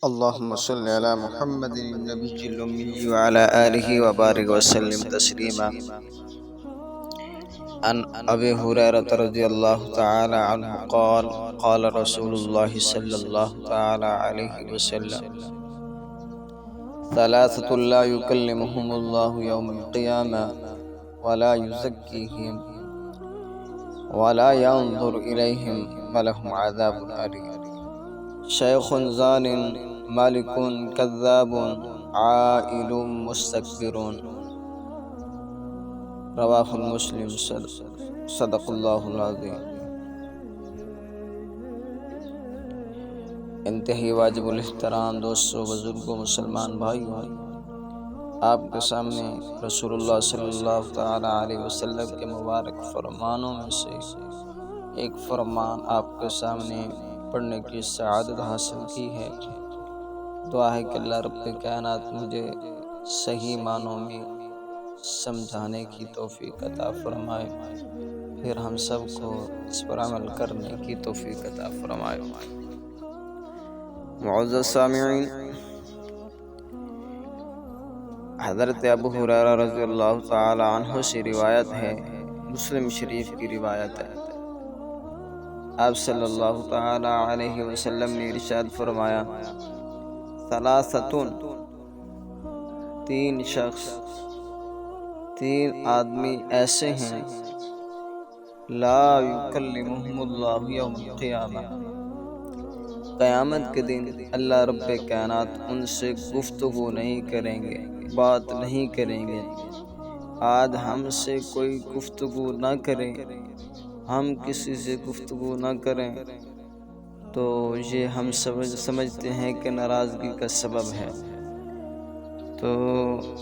اللهم صل على محمد النبي الأمي وعلى آله وبارك وسلم تسليما. عن أبي هريرة رضي الله تعالى عنه قال قال رسول الله صلى الله تعالى عليه وسلم: ثلاثة لا يكلمهم الله يوم القيامة ولا يزكيهم ولا ينظر إليهم ولهم عذاب أليم: شيخ زان مالك كذاب عائل مستكبر. رواہ المسلم. صدق اللہ العظیم. انتہائی واجب الاحترام دوستوں، بزرگوں، مسلمان بھائیوں، آپ کے سامنے رسول اللہ صلی اللہ تعالی علیہ وسلم کے مبارک فرمانوں میں سے ایک فرمان آپ کے سامنے پڑھنے کی سعادت حاصل کی ہے. دعا ہے کہ اللہ رب کائنات مجھے صحیح معنوں میں سمجھانے کی توفیق عطا فرمائے، پھر ہم سب کو اس پر عمل کرنے کی توفیق عطا فرمائے. معزز سامعین، حضرت ابو ہریرہ رضی اللہ تعالی عنہ سے روایت ہے، مسلم شریف کی روایت ہے. آپ صلی اللہ تعالی علیہ وسلم نے ارشاد فرمایا: ثلاثتون، تین شخص، تین آدمی ایسے ہیں، لا یکلمہم اللہ یوم القیامہ، قیامت کے دن اللہ رب کائنات ان سے گفتگو نہیں کریں گے، بات نہیں کریں گے. آج ہم سے کوئی گفتگو نہ کرے، ہم کسی سے گفتگو نہ کریں تو یہ ہم سمجھتے ہیں کہ ناراضگی کا سبب ہے. تو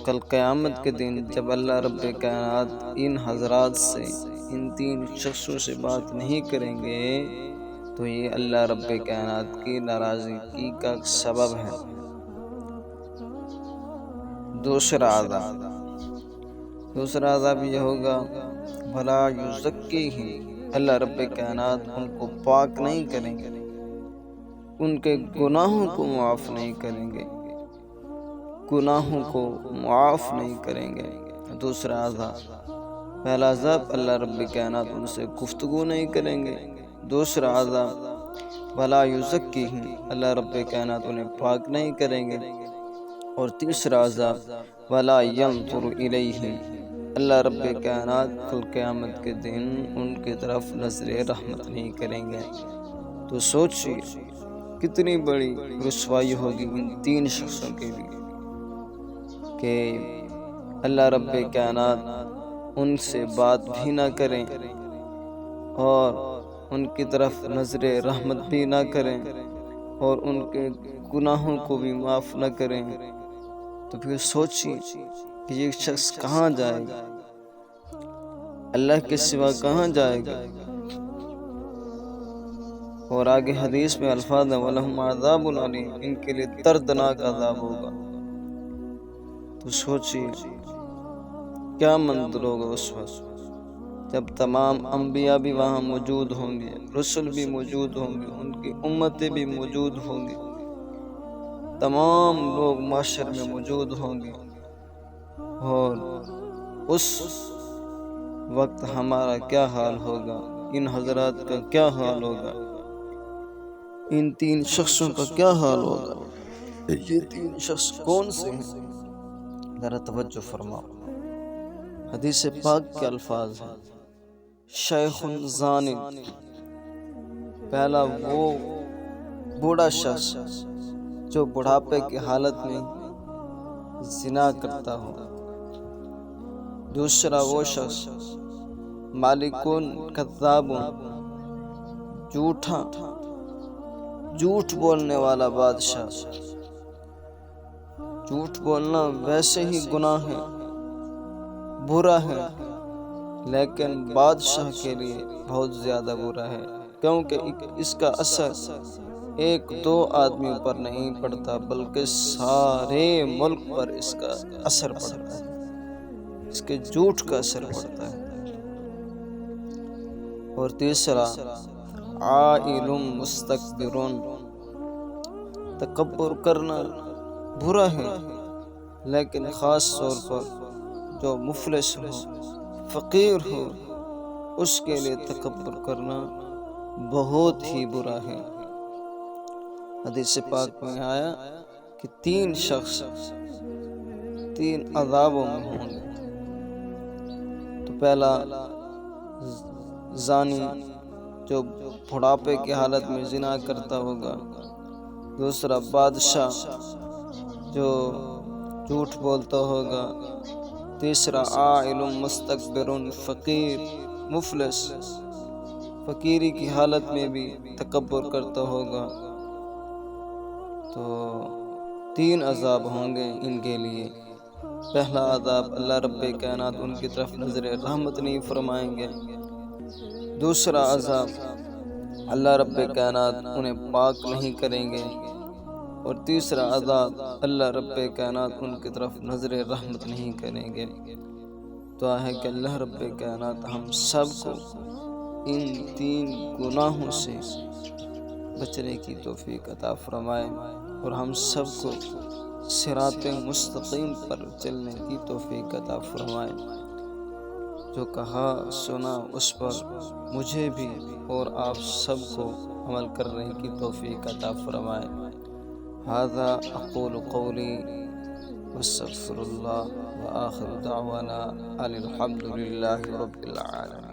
کل قیامت کے دن جب اللہ رب کائنات ان حضرات سے، ان تین شخصوں سے بات نہیں کریں گے تو یہ اللہ رب کائنات کی ناراضگی کا سبب ہے. دوسرا عذاب یہ ہوگا: بھلا یزکیہم، اللہ رب کائنات ان کو پاک نہیں کریں گے، ان کے گناہوں کو معاف نہیں کریں گے، گناہوں کو معاف نہیں کریں گے. دوسرا عذاب، پہلا عذاب اللہ رب کائنات ان سے گفتگو نہیں کریں گے. دوسرا عذاب ولا یزکیہم، اللہ رب کائنات انہیں پاک نہیں کریں گے. اور تیسرا عذاب ولا ینظر الیہم، اللہ رب کائنات کل قیامت کے دن ان کی طرف نظر رحمت نہیں کریں گے. تو سوچیے کتنی بڑی رسوائی ہوگی ان تین شخصوں کے لیے کہ اللہ رب کائنات ان سے بات بھی نہ کریں اور ان کی طرف نظر رحمت بھی نہ کریں اور ان کے گناہوں کو بھی معاف نہ کریں. تو پھر سوچیے کہ یہ شخص کہاں جائے گا، اللہ کے سوا کہاں جائے گا. اور آگے حدیث میں الفاظ ہیں: وَلَهُمْ عَذَابٌ عَلِيمٌ، ان کے لیے دردناک عذاب ہوگا. تو سوچیے کیا منظر ہوگا اس وقت جب تمام انبیاء بھی وہاں موجود ہوں گے، رسل بھی موجود ہوں گے، ان کی امتیں بھی موجود ہوں گی، تمام لوگ معاشر میں موجود ہوں گے. اور اس وقت ہمارا کیا حال ہوگا، ان حضرات کا کیا حال ہوگا، ان تین شخصوں کا کیا حال ہوگا. یہ تین شخص کون سے ہیں؟ ذرا توجہ فرماؤ. حدیث پاک کے الفاظ ہیں: شیخ زان، پہلا وہ بوڑھا شخص جو بڑھاپے کی حالت میں زنا کرتا ہو. دوسرا وہ شخص مالکون کذاب، جھوٹ بولنے والا بادشاہ. جھوٹ بولنا ویسے ہی گناہ ہے، برا ہے، لیکن بادشاہ کے لیے بہت زیادہ برا ہے، کیونکہ اس کا اثر ایک دو آدمیوں پر نہیں پڑتا بلکہ سارے ملک پر اس کا اثر پڑتا ہے، اس کے جھوٹ کا اثر پڑتا ہے. اور تیسرا عائل مستکبر، تکبر کرنا برا ہے، لیکن خاص طور پر جو مفلس ہو، فقیر ہو، اس کے لیے تکبر کرنا بہت ہی برا ہے۔ حدیث پاک میں آیا کہ 3 شخص 3 عذابوں میں ہوں گے۔ تو پہلا زانی جو بڑھاپے کی حالت میں زنا کرتا ہوگا، دوسرا بادشاہ جو جھوٹ بولتا ہوگا، تیسرا عائل مستکبر فقیر مفلس، فقیری کی حالت میں بھی تکبر کرتا ہوگا۔ تو 3 عذاب ہوں گے ان کے لیے۔ پہلا عذاب، اللہ رب کائنات ان کی طرف نظر رحمت نہیں فرمائیں گے۔ دوسرا عذاب، اللہ رب کائنات انہیں پاک نہیں کریں گے۔ اور تیسرا عذاب، اللہ رب کائنات ان کی طرف نظر رحمت نہیں کریں گے۔ دعا ہے کہ اللہ رب کائنات ہم سب کو ان 3 گناہوں سے بچنے کی توفیق عطا فرمائے، اور ہم سب کو صراط مستقیم پر چلنے کی توفیق عطا فرمائے۔ جو کہا سنا اس پر مجھے بھی اور آپ سب کو عمل کرنے کی توفیق عطا فرمائے۔ ھذا اقول قولی واستغفر اللہ وآخر دعوانا ان الحمد للہ رب العالمین۔